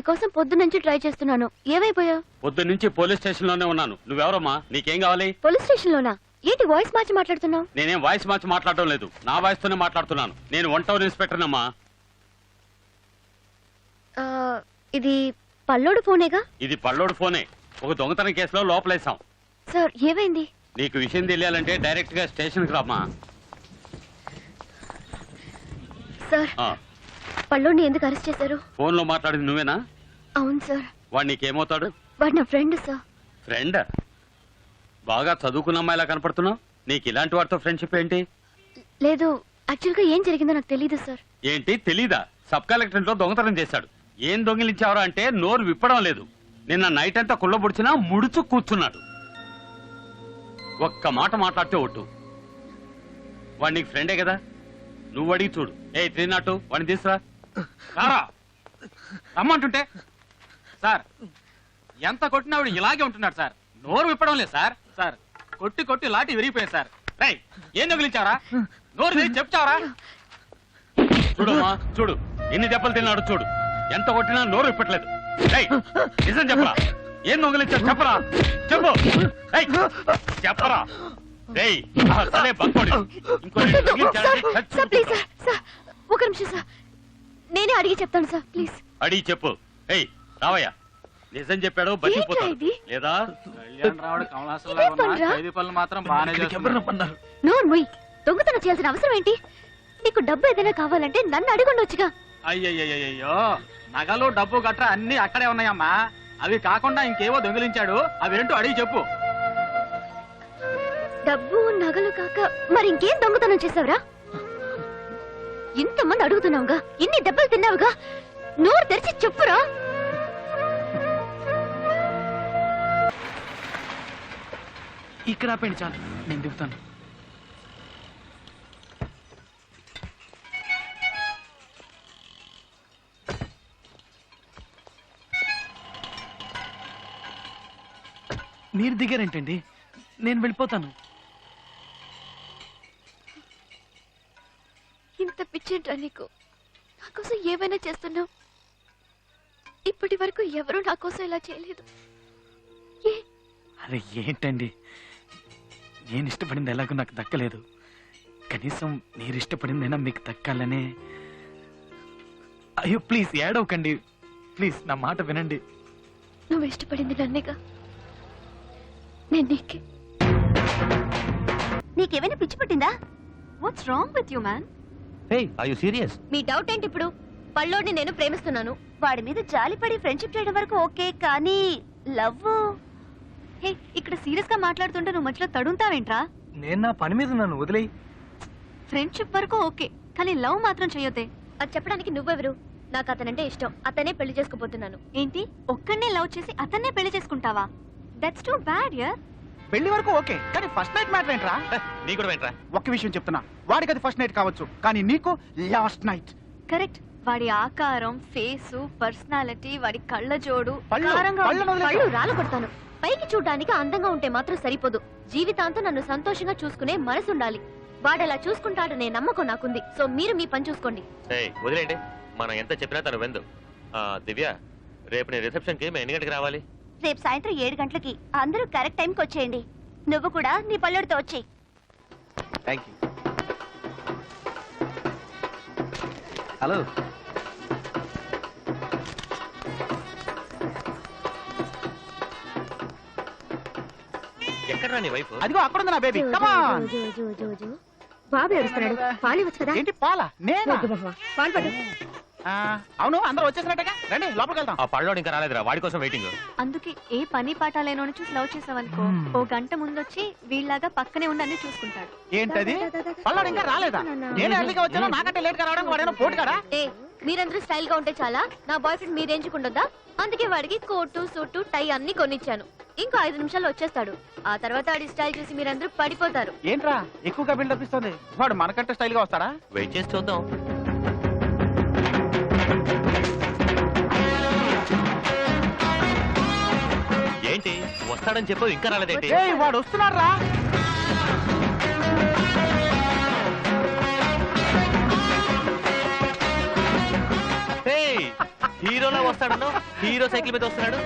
నీకోసం పొద్దున్నుంచి ట్రై చేస్తున్నాను. ఏమైపోయావు? పొద్దున్నుంచి పోలీస్ స్టేషన్ లోనే ఉన్నాను. నువ్వెవరమ్మా? నీకేం కావాలి? పోలీస్ స్టేషన్ లోనా? ఏంటి వాయిస్ మార్చి మాట్లాడుతున్నావు? నేనేం వాయిస్ మార్చి మాట్లాడడం లేదు, నా వాయిస్ తోనే మాట్లాడుతున్నాను. నేను 1 టౌన్ ఇన్స్పెక్టర్ అమ్మా. ఇది పల్లోడు ఫోనేగా? ఇది పల్లోడు ఫోనే. ఒక దొంగతనం కేసులో లోపలేసాం. సార్ ఏమైంది? నీకు విషయం తెలియాలంటే డైరెక్ట్ గా స్టేషన్ కి రామ్మా. సార్ పల్లోడిని ఎందుకు అరెస్ట్ చేశారు? ఫోన్ లో మాట్లాడింది నువ్వేనా? అవును సార్. వాడు నీకేమవుతాడు? వాడు నా ఫ్రెండ్ సార్. ఫ్రెండ్? బాగా చదువుకున్న అమ్మాయిలా కనపడుతున్నావు. నీకు ఇలాంటి వాడితో ఫ్రెండ్షిప్ ఏంటి? లేదు, యాక్చువల్ గా ఏం జరిగిందో నాకు తెలీదు సార్. ఏంటి తెలీదా? సబ్ కలెక్టరేట్ లో దొంగతనం చేశాడు. ఏం దొంగిలించావరా అంటే నోరు విప్పడం లేదు. నిన్న నైట్ అంతా కుళ్ళబుడిచినా ముడుచు కూర్చున్నాడు. ఒక్క మాట మాట్లాడితే ఒట్టు. వాడు నీకు ఫ్రెండే కదా, నువ్వు అడిగి చూడు. 302 వాడిని తీసురా. రమ్మంటుంటే సార్ ఎంత కొట్టినా ఆవిడ ఇలాగే ఉంటున్నాడు సార్. నోరు విప్పడం లేదు సార్. సార్ కొట్టి కొట్టి లాటి విరిగిపోయింది సార్. రై ఏం దొంగిలించావరా? నోరు తెరిచి చెప్తావరా? చూడమ్మా చూడు, ఎన్ని దెబ్బలు తిన్నాడు చూడు. ఎంత కొట్టినా నోరు విప్పట్లేదు. నిజం చెప్పరా? ఏం దొంగిలించావు చెప్పరా? చెప్పు. చెప్పరా? ఒక నిమిషం సార్, నేనే అడిగి చెప్తాను సార్ ప్లీజ్. అడిగి చెప్పు. రావయ్యా, నిజం చెప్పాడు బతికిపోతాడు లేదా? మాత్రం బాగానే చేస్తున్నారు. నోరు మూయ్. దొంగతనం చేయాల్సిన అవసరం ఏంటి? నీకు డబ్బు ఏదైనా కావాలంటే నన్ను అడిగొండొచ్చుగా. అయ్యయ్యో, నగలు డబ్బు గట్రా అన్ని అక్కడే ఉన్నాయమ్మా. అవి కాకుండా ఇంకేవో దొంగిలించాడు. అవేంటో అడిగి చెప్పు. డబ్బు నగలు కాక మరి ఇంకేం దొంగతనం చేసావురా? ఇంతమంది అడుగుతున్నావుగా, ఇన్ని దెబ్బలు తిన్నావుగా, నోరు తెరిచి చెప్పురా. ఇక్కడ ఆపండి చాలు, నేను దిగుతాను. మీరు దిగారేంటండి? నేను వెళ్ళిపోతాను. ఇంత పిచ్చేంట్రా నీకు? నా కోసం ఏమైనా చేస్తున్నావు. ఇప్పటి వరకు ఎవరూ నా కోసం ఇలా చేయలేదు. అరే ఏంటండి, నేను ఇష్టపడింది ఎలాగో నాకు దక్కలేదు. కనీసం మీరు ఇష్టపడిందైనా మీకు దక్కాలనే. అయ్యో ప్లీజ్ ఏడవకండి, ప్లీజ్ నా మాట వినండి. నువ్వు ఇష్టపడింది నన్నేగా. నేను నీకేమైనా పిచ్చి పట్టిందా? What's wrong with you man? Hey, are you serious? Me doubt ఏంటి ఇప్పుడు? పల్లోడిని నేను ప్రేమిస్తున్నాను. వాడి మీద జాలిపడి ఫ్రెండ్షిప్ చేయడం వరకు ఓకే, కానీ లవ్? హే, ఇక్కడ సీరియస్ గా మాట్లాడుతుంటే నువ్వు మధ్యలో తడుంతావేంట్రా? నేను నా పని మీద ఉన్నాను, వదిలేయ్. ఫ్రెండ్షిప్ వరకు ఓకే, కానీ లవ్ మాత్రం చేయొద్దే. అది చెప్పడానికి నువ్వెవరు? నాకు అతనంటే ఇష్టం, అతనే పెళ్లి చేసుకోబోతున్నాను. ఏంటి, ఒక్కడనే లవ్ చేసి అతన్నే పెళ్లి చేసుకుంటావా? దట్స్ టూ బ్యాడ్ యార్. పెళ్లి వరకు ఓకే, కానీ ఫస్ట్ నైట్ మ్యాటర్ ఏంట్రా? నీ కూడా ఏంట్రా? ఒక్క విషయం చెప్తున్నా, వాడికి అది ఫస్ట్ నైట్ కావచ్చు, కానీ నీకు లాస్ట్ నైట్. కరెక్ట్. వాడి ఆకారం, ఫేసు, పర్సనాలిటీ, వాడి కళ్ళ జోడు, పళ్ళు, కారంగా పళ్ళు ఉంది. వదిలేయ్. పళ్ళు రాళ్ళు కొడతాను. పైకి చూడడానికి అందంగా ఉంటే మాత్రం సరిపోదు, జీవితాంతం నన్ను సంతోషంగా చూసుకునే మనసు ఉండాలి. వాడలా చూసుకుంటాడనే నమ్మకం నాకుంది. సో మీరు మీ పని చూసుకోండి. వదిలేండి, మనం ఎంత చెప్పినా తను వెందు. దివ్య, రేపు నీ రిసెప్షన్ కి మేము ఎన్ని గంటకి రావాలి? రేపు సాయంత్రం 7 గంటలకి. అందరూ కరెక్ట్ టైంకి వచ్చేయండి. నువ్వు కూడా నీ పల్లెడితో వచ్చేయి. Thank you. హలో, ఎక్కడ నీ వైఫ్? అదిగో అక్కడ ఉంది నా బేబీ. Come on. బాబు ఏడుస్తున్నాడు, పాలు ఇవ్వచ్చు కదా. ఏంటి పాల? నేనా? పాలు పట్టు. అవును, అందరూ వచ్చేసినట్టుగా, రండి లోపలికి వెళ్దాం. ఆ పళ్ళోడు ఇంకా రాలేదురా, వాడి కోసం వెయిటింగ్. అందుకే ఏ పని పాట లేనోని చూసి లవ్ చేసావనుకో, ఓ గంట ముందొచ్చి వీళ్ళలాగా పక్కనే ఉండి అన్ని చూసుకుంటాడు. ఏంటది? పల్లాడు ఇంకా రాలేదా? నేను ఎర్లీగా వచ్చాను, నాకంటే లేట్ గా రావడానికి వాడేమో పోటీ కాడా? ఏ, మీరందరూ స్టైల్ గా ఉంటే చాలా, నా బాయ్ ఫ్రెండ్ మీ రేంజ్ ఉండొద్దా? అందుకే వాడికి కోటు, సూటు, టై అన్ని కొనిచ్చాను. ఇంకో 5 నిమిషాల్లో వచ్చేస్తాడు. ఆ తర్వాత వాడి స్టైల్ చూసి మీరందరూ పడిపోతారు. ఏంట్రా ఎక్కువగా బిల్డప్ ఇస్తుంది? వాడు మనకంటే స్టైల్ గా వస్తాడా? వెయిట్ చేసి చూద్దాం. ఏంటి వస్తాడని చెప్పు, ఇంకా రాలేదేంటి? వాడు వస్తున్నాడు రా. హీరోలా వస్తాడను హీరో సైకిల్ మీద వస్తున్నాడు.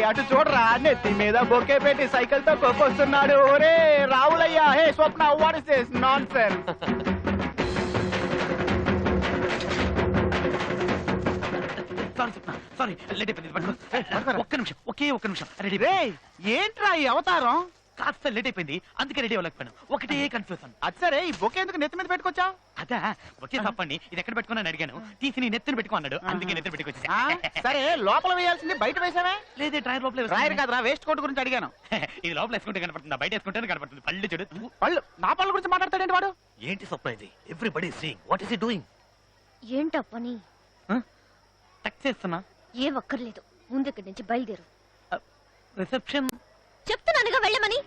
అటు చూడరా, నెత్తి మీద బొకే పెట్టి సైకిల్ తో కొక్కొస్తున్నాడు. ఒరే Ravulayya, hey Swapna, what is this nonsense? Sorry late అయిపోయింది. ఒక్క నిమిషం, ఒక్క నిమిషం. రెడీ రే ఏంట్రా ఈ అవతారం? కాస్త లేట్ అయిపోయింది, అందుకే రెడీ అవ్వలేకపోయాను. ఒకటే కన్ఫ్యూజన్. అది సరే, ఈ బొకే ఎందుకు నెత్తి మీద పెట్టుకొచ్చా? అదా ఒకే తప్పండి, ఇది ఎక్కడ పెట్టుకున్నాను అడిగాను. తీసి నీ నెత్తిని పెట్టుకో అన్నాడు, అందుకే నెత్తిని పెట్టుకొచ్చా. సరే లోపల వేయాల్సింది బయట వేసావే. లేదే డ్రైర్ లోపల రాయరు కదరా, వేస్ట్ కోట్ గురించి అడిగాను. ఇది లోపల వేసుకుంటే కనపడుతుందా, బయట వేసుకుంటే కనపడుతుంది. పళ్ళు చూడు. పళ్ళు, నా పళ్ళ గురించి మాట్లాడతాడేంటి వాడు? ఏంటి స్వప్న ఇది? Everybody seeing, what is he doing? ఏంటో పని? టక్ చేస్తున్నా. ఏ ఒక్కర్లేదు, ముందు ఇక్కడి నుంచి బయలుదేరు. రిసెప్షన్. చెప్తున్నానుగా వెళ్ళమని.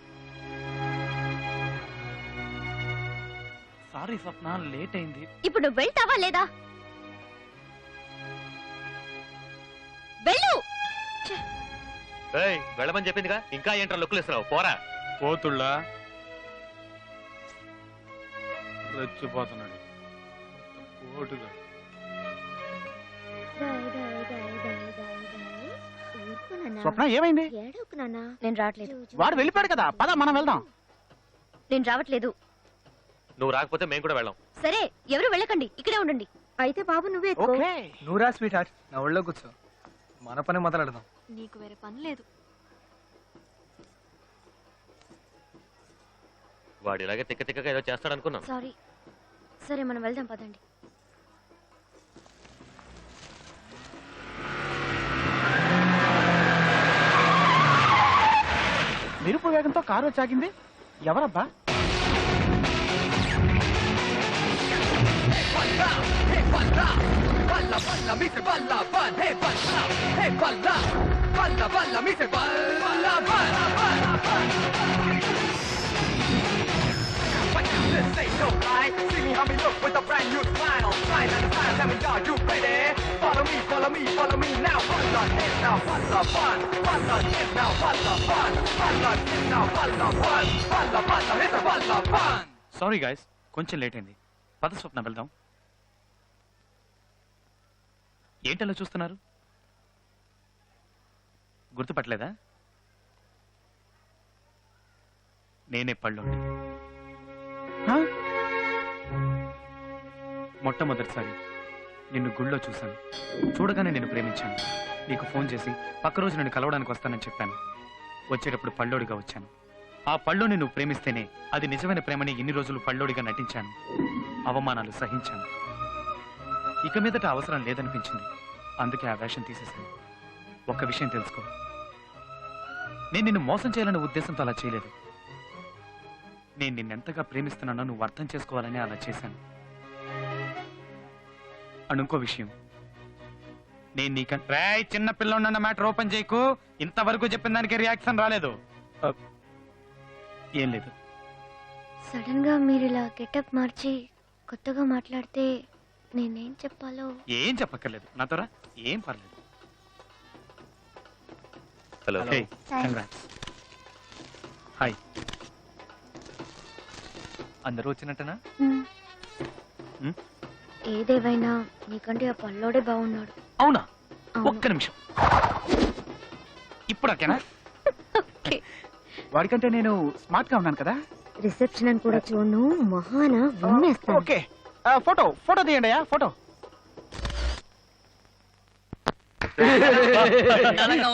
సారీ స్వప్న, లేట్ అయింది. ఇప్పుడు నువ్వు వెళ్తావా లేదా? వెళ్ళు. ఏయ్, వెళ్ళమని చెప్పిందిగా, ఇంకా ఏంట్రా లుక్కులు ఇస్తున్నావు? పోరా. పోతుళ్ళా రెచ్చిపోతున్నాడు పోటుగా. స్వప్న ఏమైంది? నేను రావట్లేదు. వాడు వెళ్ళిపోయాడు కదా, పద మనం వెళ్దాం. నేను రావట్లేదు. నువ్వు రాకపోతే మేము కూడా వెళ్ళాం. సరే, ఎవరు వెళ్ళకండి, ఇక్కడే ఉండండి. అయితే బాబు నువ్వే ఎత్తుకో. ఓకే. నూరా స్వీట్ హార్ట్, నా ఒళ్ళో కూర్చో, మన పని మొదలెడదాం. నీకు వేరే పని లేదు. వాడు ఇలాగే తిక్క తిక్కగా ఏదో చేస్తాడు అనుకున్నాం. సారీ. సరే మనం వెళ్దాం పదండి. మెరుపు వేగంతో కారు వచ్చాగింది. ఎవరబ్బా? సారీ గాయస్, కొంచెం లేట్ అయింది. పద స్వప్న వెళ్దాం. ఏంటలా చూస్తున్నారు? గుర్తుపట్టలేదా? నేనే పళ్ళోండి. మొట్టమొదటిసారి నిన్ను గుళ్ళో చూశాను. చూడగానే నేను ప్రేమించాను. నీకు ఫోన్ చేసి పక్క రోజు నేను కలవడానికి వస్తానని చెప్పాను. వచ్చేటప్పుడు పళ్ళోడిగా వచ్చాను. ఆ పళ్ళోని నువ్వు ప్రేమిస్తేనే అది నిజమైన ప్రేమని ఇన్ని రోజులు పళ్ళోడిగా నటించాను. అవమానాలు సహించాను. ఇక మీదట అవసరం లేదనిపించింది. అందుకే ఆ వేషం తీసేశాను. ఒక్క విషయం తెలుసుకో, నేను నిన్ను మోసం చేయాలనే ఉద్దేశంతో అలా చేయలేదు. నేను నిన్నెంతగా ప్రేమిస్తున్నానో నువ్వు అర్థం చేసుకోవాలని అలా చేశాను. అండ్ ఇంకో విషయం, నేను నీకంటే చిన్న పిల్లన్న మ్యాటర్ ఓపెన్ చేయకు. ఇంతవరకు చెప్పిన దానికి రియాక్షన్ రాలేదు. ఏం లేదు. సడన్ గా మీరు ఇలా గెటప్ మార్చి కొత్తగా మాట్లాడితే నేనేం చెప్పాలో. ఏం చెప్పక్కర్లేదు, నాతోరా, ఏం పర్లేదు. హలో. హాయ్. అందరూ వచ్చినట్టనా? ఏదేవైనా నీకంటే ఆ పల్లోడే బాగున్నాడు. అవునా? అవును. ఒక్క నిమిషం. ఇప్పుడు ఓకేనా? వాడికంటే నేను స్మార్ట్ గా ఉన్నాను కదా. రిసెప్షన్ అని కూడా చూడను, మహాన విన్నేస్తాను. ఓకే, ఫోటో తీయండి. ఫోటో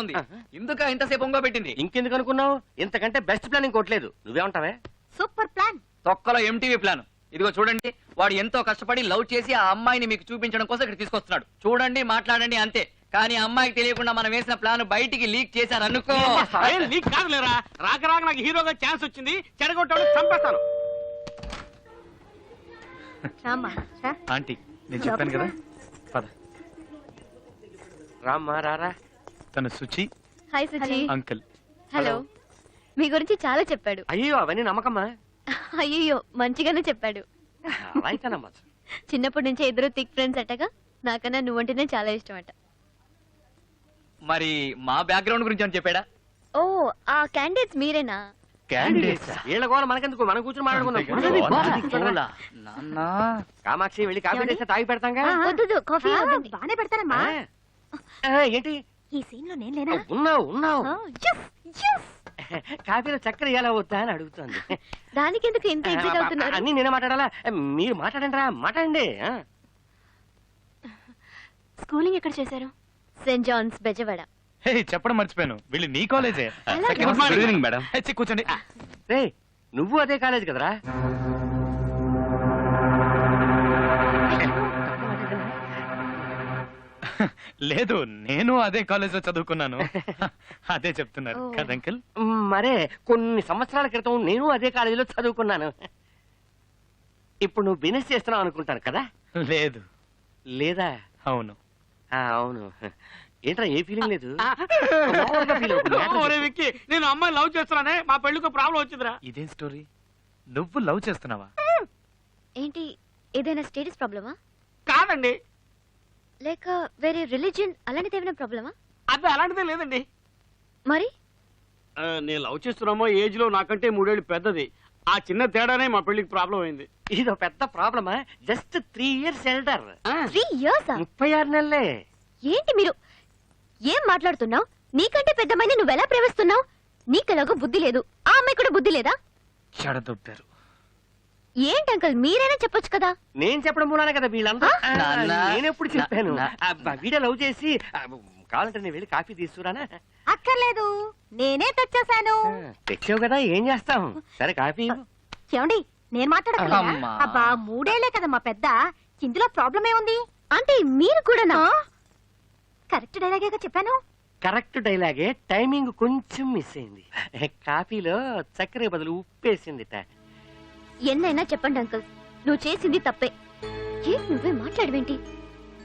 ఉంది. ఇందుక ఇంతసేపు ఒంగో పెట్టింది. ఇంకెందుకు అనుకున్నావు? ఇంతకంటే బెస్ట్ ప్లాన్ ఇంకోట్లేదు. నువ్వేమంటావే? Super plan. తొక్కలో ఎంటీవీ ప్లాన్. ఇదిగో చూడండి, వాడు ఎంతో కష్టపడి లవ్ చేసి ఆ అమ్మాయిని మీకు చూపించడం కోసం ఇక్కడ తీసుకొస్తున్నాడు. చూడండి, మాట్లాడండి, అంతే. కానీ అమ్మాయికి తెలియకుండా మనం వేసిన ప్లాన్ బయటికి లీక్ చేశారు అనుకో. నీకు కాదులేరా, రాక రాక నాకు హీరోగా ఛాన్స్ వచ్చింది. చెడగొట్టాడు, చంపేస్తాను. ఆంటీ, నేను చెప్పాను కదా, పద. రామ్మా, రారా. తను Suchi. Hi Suchi. Uncle. Hello. మీ గురించి చాలా చెప్పాడు. అయ్యో, అవన్నీ నమ్మకమ్మా. అయ్యో, మంచిగానే చెప్పాడు. అలా అయితే నమ్మచ్చు. చిన్నప్పటి నుంచే ఇద్దరు థిక్ ఫ్రెండ్స్ అట్టగా. నాకన్నా నువ్వంటేనే చాలా ఇష్టం అట. మరి మా బ్యాక్గ్రౌండ్ గురించి అని చెప్పాడా? ఓ, ఆ క్యాండిడేట్స్ మీరేనా? Candidates ఆ? వీళ్ళ గోల మనకెందుకు, మనం కూర్చొని మాట్లాడుకుందాం. నాన్న కామాక్షి వెళ్ళి కాఫీ తెస్తే తాగి పెడతాంగా. వద్దు కాఫీ బానే పెడతానమ్మా. ఏంటి ఈ సీన్ లో నేను లేనా? ఉన్నావు. Yes, yes. కాఫీలో చక్కెర ఎలా వద్దా అని అడుగుతుంది. దానికి ఎందుకు ఇంత ఎగ్జైట్ అవుతున్నారు? అన్ని నేనే మాట్లాడాలా? మీరు మాట్లాడండి రా, మాట్లాడండి. స్కూలింగ్ ఎక్కడ చేశారు? Saint Johne's Bezawada. హే చెప్పడం మర్చిపోయాను, వీళ్ళు నీ కాలేజే. Good evening madam. కూర్చోండి. రే నువ్వు అదే కాలేజ్ కదరా? లేదు, నేను అదే కాలేజ్ లో చదువుకున్నాను. అదే చెప్తున్నారు ఓ. కదా అంకిల్? మరే కొన్ని సంవత్సరాల క్రితం నేను అదే కాలేజీలో చదువుకున్నాను. ఇప్పుడు నువ్వు బిజినెస్ చేస్తున్నావు అనుకుంటాను కదా? లేదు. లేదా? అవును. అవును. ఏంట్రా ఏ ఫీలింగ్ లేదు? మామూలుగా feel అవుతుంది. ఒరే విక్కీ, నేను అమ్మాయి లవ్ చేస్తున్నానే, మా పెళ్లికి ప్రాబ్లం వచ్చిందిరా. ఇదేం స్టోరీ? నువ్వు లవ్ చేస్తున్నావా? ఏంటి ఏదైనా స్టేటస్ ప్రాబ్లమా? కాదండి, లేక వేరే రిలీజియన్ అలాంటిది ఏమైనా ప్రాబ్లమా? అది అలాంటిదే లేదండి. మరి నేను లవ్ చేస్తున్నామో ఏజ్ లో నాకంటే 3 ఏళ్ళు పెద్దది. ఆ చిన్న తేడానే మా పెళ్లికి ప్రాబ్లం అయింది. ఇదో పెద్ద ప్రాబ్లమా? Just 3 years elder. 3 years? 36 నెలలే. ఏంటి మీరు ఏం మాట్లాడుతున్నావు? నీకంటే పెద్దమ్మాయిని నువ్వెలా ప్రేమిస్తున్నావు? నీకెలాగో బుద్ధి లేదు, ఆ అమ్మాయి కూడా బుద్ధి లేదా? చెడదొబ్బారు. ఏంటి అంకల్ మీరైనా చెప్పొచ్చు కదా. నేను చెప్పడం మూలానే కదా వీళ్ళందరూ. నాన్న. నేనెప్పుడు చెప్పాను? వీడియో లవ్ చేసి కావాలంటే నేను వెళ్ళి కాఫీ తీసుకురానా? అక్కర్లేదు, నేనే తెచ్చేసాను. తెచ్చావు కదా, ఏం చేస్తాం? సరే కాఫీ ఇవ్వు. ఏమండి నేను మాట్లాడక్కర్లేదా? అమ్మా. అబ్బా 3 ఏళ్లే కదా మా పెద్ద, ఇందులో ప్రాబ్లం ఏముంది? అంటే మీరు కూడానా? కరెక్ట్ డైలాగేగా చెప్పాను. కరెక్ట్ డైలాగే, టైమింగ్ కొంచెం మిస్ అయింది. కాఫీలో చక్కెర బదులు ఉప్పేసిందిట. ఎన్నైనా చెప్పండి అంకుల్, నువ్వు చేసింది తప్పే. ఏం నువ్వే మాట్లాడవేంటి?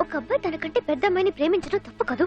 ఒక అబ్బాయి తనకంటే పెద్ద అమ్మాయిని ప్రేమించడం తప్పు కదూ?